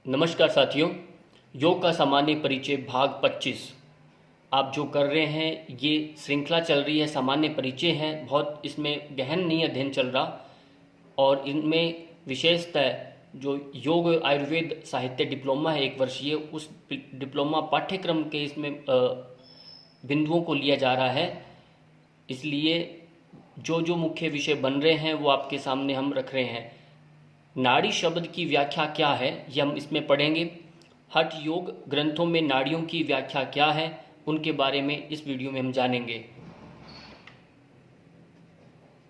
नमस्कार साथियों, योग का सामान्य परिचय भाग 25 आप जो कर रहे हैं, ये श्रृंखला चल रही है। सामान्य परिचय है, बहुत इसमें गहन नहीं अध्ययन चल रहा। और इनमें विशेषतः जो योग आयुर्वेद साहित्य डिप्लोमा है 1 वर्षीय, उस डिप्लोमा पाठ्यक्रम के इसमें बिंदुओं को लिया जा रहा है। इसलिए जो जो मुख्य विषय बन रहे हैं वो आपके सामने हम रख रहे हैं। नाड़ी शब्द की व्याख्या क्या है, ये हम इसमें पढ़ेंगे। हठ योग ग्रंथों में नाड़ियों की व्याख्या क्या है, उनके बारे में इस वीडियो में हम जानेंगे।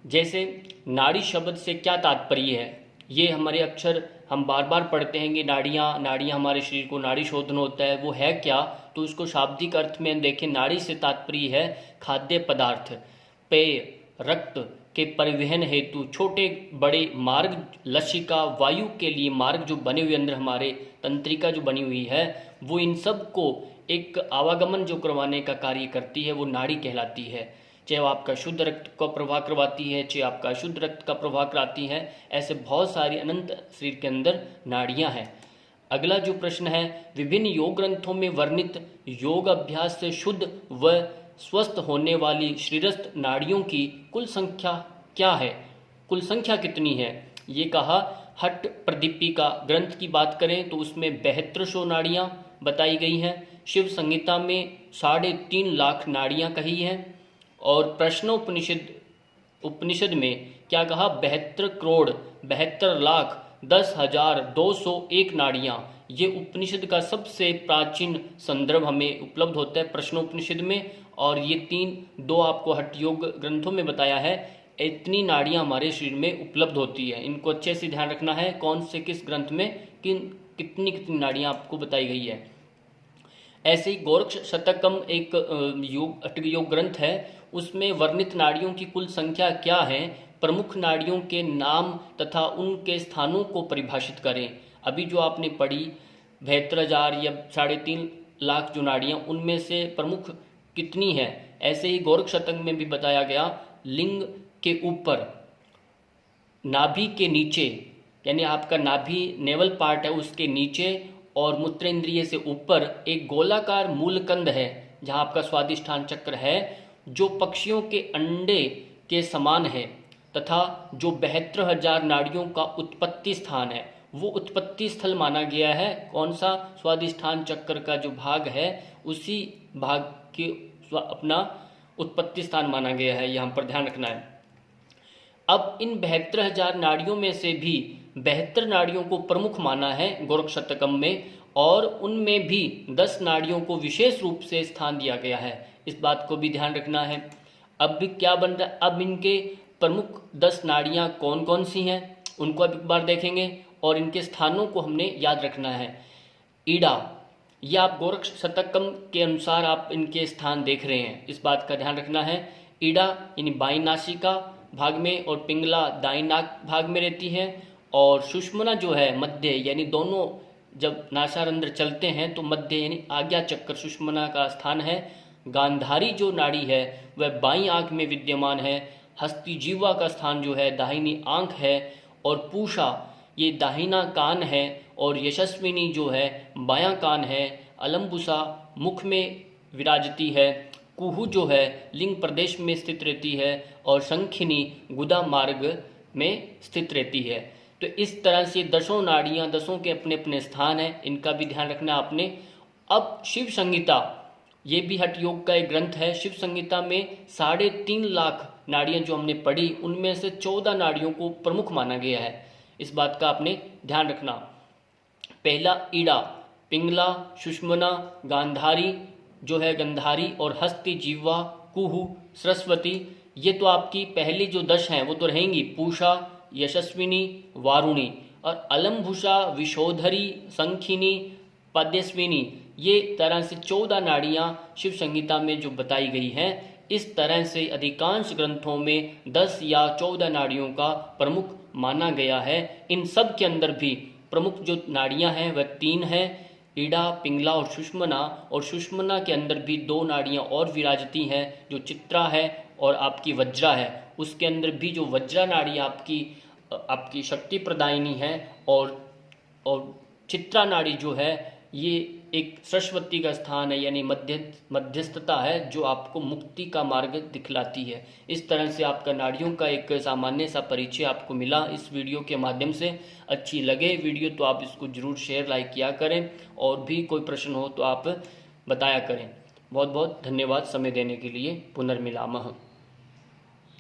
जैसे नाड़ी शब्द से क्या तात्पर्य है, ये हमारे अक्षर हम बार बार पढ़ते हैं कि नाड़ियाँ हमारे शरीर को नाड़ी शोधन होता है, वो है क्या। तो उसको शाब्दिक अर्थ में देखें, नाड़ी से तात्पर्य है खाद्य पदार्थ, पेय, रक्त के परिवहन हेतु छोटे बड़े मार्ग, लसिका, वायु के लिए मार्ग जो बने हुए अंदर हमारे तंत्रिका जो बनी हुई है, वो इन सब को एक आवागमन जो करवाने का कार्य करती है, वो नाड़ी कहलाती है। चाहे वो आपका शुद्ध रक्त का प्रवाह करवाती है, चाहे आपका शुद्ध रक्त का प्रवाह कराती है। ऐसे बहुत सारी अनंत शरीर के अंदर नाड़ियां हैं। अगला जो प्रश्न है, विभिन्न योग ग्रंथों में वर्णित योग अभ्यास से शुद्ध व स्वस्थ होने वाली शरीरस्थ नाड़ियों की कुल संख्या क्या है, कुल संख्या कितनी है। ये कहा, हठ प्रदीपिका ग्रंथ की बात करें तो उसमें 7200 नाड़ियाँ बताई गई हैं। शिव संहिता में 3.5 लाख नाड़ियाँ कही हैं। और उपनिषद में क्या कहा, 72 करोड़ 72 लाख 10,201 नाड़ियाँ। ये उपनिषद का सबसे प्राचीन संदर्भ हमें उपलब्ध होता है प्रश्नोपनिषद में। और ये 2 आपको हठ योग ग्रंथों में बताया है। इतनी नाड़ियाँ हमारे शरीर में उपलब्ध होती है। इनको अच्छे से ध्यान रखना है, कौन से किस ग्रंथ में कितनी नाड़ियाँ आपको बताई गई है। ऐसे ही गोरक्ष शतकम एक हठ योग ग्रंथ है, उसमें वर्णित नाड़ियों की कुल संख्या क्या है, प्रमुख नाड़ियों के नाम तथा उनके स्थानों को परिभाषित करें। अभी जो आपने पढ़ी 72,000 या 3.5 लाख जो नाड़ियाँ, उनमें से प्रमुख कितनी है। ऐसे ही गोरक्ष शतक में भी बताया गया, लिंग के ऊपर, नाभि के नीचे, यानी आपका नाभि नेवल पार्ट है उसके नीचे और मूत्रेंद्रिय से ऊपर एक गोलाकार मूलकंद है, जहाँ आपका स्वादिष्ठान चक्र है, जो पक्षियों के अंडे के समान है, तथा जो 72,000 नाड़ियों का उत्पत्ति स्थान है, वो उत्पत्ति स्थल माना गया है। कौन सा, स्वादिष्ठान चक्र का जो भाग है, उसी भाग के अपना उत्पत्ति स्थान माना गया है। यहाँ पर ध्यान रखना है। अब इन 72,000 नाड़ियों में से भी 72 नाड़ियों को प्रमुख माना है गोरक्ष शतकम में, और उनमें भी 10 नाड़ियों को विशेष रूप से स्थान दिया गया है। इस बात को भी ध्यान रखना है। अब भी क्या बन रहा है, अब इनके प्रमुख 10 नाड़ियाँ कौन कौन सी हैं, उनको अब एक बार देखेंगे और इनके स्थानों को हमने याद रखना है। ईड़ा, यह आप गोरक्ष शतकम के अनुसार आप इनके स्थान देख रहे हैं, इस बात का ध्यान रखना है। ईड़ा यानी बाईं नासिका भाग में और पिंगला दाईं नाक भाग में रहती है। और सुषुम्ना जो है मध्य, यानी दोनों जब नासारंध्र चलते हैं तो मध्य यानी आज्ञा चक्र सुषुम्ना का स्थान है। गांधारी जो नाड़ी है वह बाईं आंख में विद्यमान है। हस्ती जीवा का स्थान जो है दाहिनी आंख है। और पूषा ये दाहिना कान है। और यशस्विनी जो है बायां कान है। अलम्बुसा मुख में विराजती है। कुहू जो है लिंग प्रदेश में स्थित रहती है। और शंखिनी गुदा मार्ग में स्थित रहती है। तो इस तरह से 10 नाड़ियाँ, 10 के अपने अपने स्थान हैं, इनका भी ध्यान रखना आपने। अब शिव संहिता, ये भी हठ योग का एक ग्रंथ है। शिव संहिता में 3.5 लाख नाड़ियाँ जो हमने पढ़ी, उनमें से 14 नाड़ियों को प्रमुख माना गया है। इस बात का आपने ध्यान रखना। पहला ईड़ा, पिंगला, सुषुम्ना, गांधारी जो है गंधारी, और हस्ती जीवा, कुहू, सरस्वती, ये तो आपकी पहली जो 10 हैं वो तो रहेंगी। पूषा, यशस्विनी, वारुणी, और अलम्भुषा, विशोधरी, संखिनी, पद्यस्विनी, ये तरह से 14 नाड़ियाँ शिव संहिता में जो बताई गई हैं। इस तरह से अधिकांश ग्रंथों में 10 या 14 नाड़ियों का प्रमुख माना गया है। इन सब के अंदर भी प्रमुख जो नाड़ियाँ हैं वह 3 हैं, ईड़ा, पिंगला और सुषुम्ना। और सुषुम्ना के अंदर भी 2 नाड़ियाँ और विराजती हैं, जो चित्रा है और आपकी वज्रा है। उसके अंदर भी जो वज्रा नाड़ी आपकी शक्ति प्रदायिनी है, और चित्रा नाड़ी जो है ये एक सरस्वती का स्थान है, यानी मध्यस्थता है जो आपको मुक्ति का मार्ग दिखलाती है। इस तरह से आपका नाड़ियों का एक सामान्य सा परिचय आपको मिला इस वीडियो के माध्यम से। अच्छी लगे वीडियो तो आप इसको जरूर शेयर लाइक किया करें, और भी कोई प्रश्न हो तो आप बताया करें। बहुत बहुत धन्यवाद समय देने के लिए। पुनर्मिलामः।